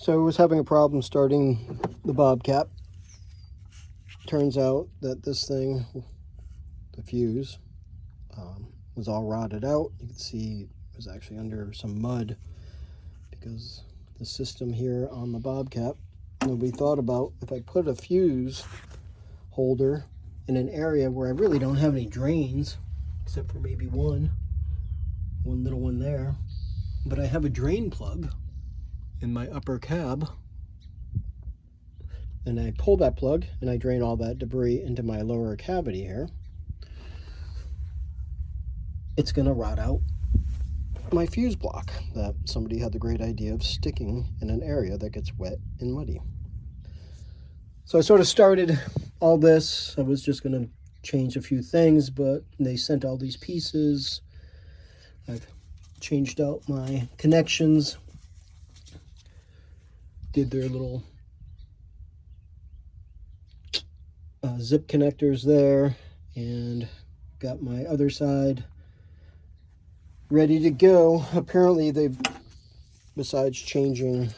So I was having a problem starting the Bobcat. Turns out that this thing, the fuse, was all rotted out. You can see it was actually under some mud because the system here on the Bobcat, nobody thought about if I put a fuse holder in an area where I really don't have any drains, except for maybe one little one there, but I have a drain plug in my upper cab, and I pull that plug and I drain all that debris into my lower cavity here. It's gonna rot out my fuse block that somebody had the great idea of sticking in an area that gets wet and muddy. So I sort of started all this. I was just gonna change a few things, but they sent all these pieces. I've changed out my connections, did their little zip connectors there, and got my other side ready to go. Apparently besides changing,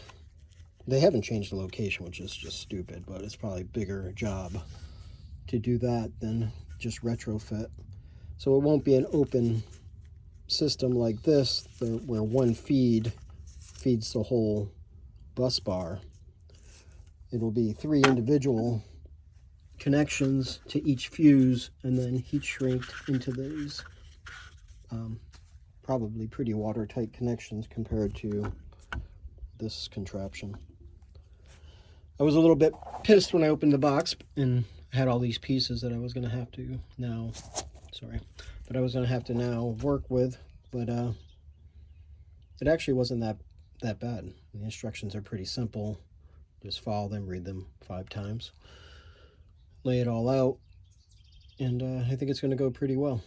they haven't changed the location, which is just stupid, but it's probably a bigger job to do that than just retrofit. So it won't be an open system like this where one feed feeds the whole bus bar. It'll be 3 individual connections to each fuse and then heat shrinked into these probably pretty watertight connections compared to this contraption. I was a little bit pissed when I opened the box and had all these pieces that I was going to have to now, but I was going to have to now work with, but it actually wasn't that bad. The instructions are pretty simple. Just follow them, read them 5 times, lay it all out, and I think it's going to go pretty well.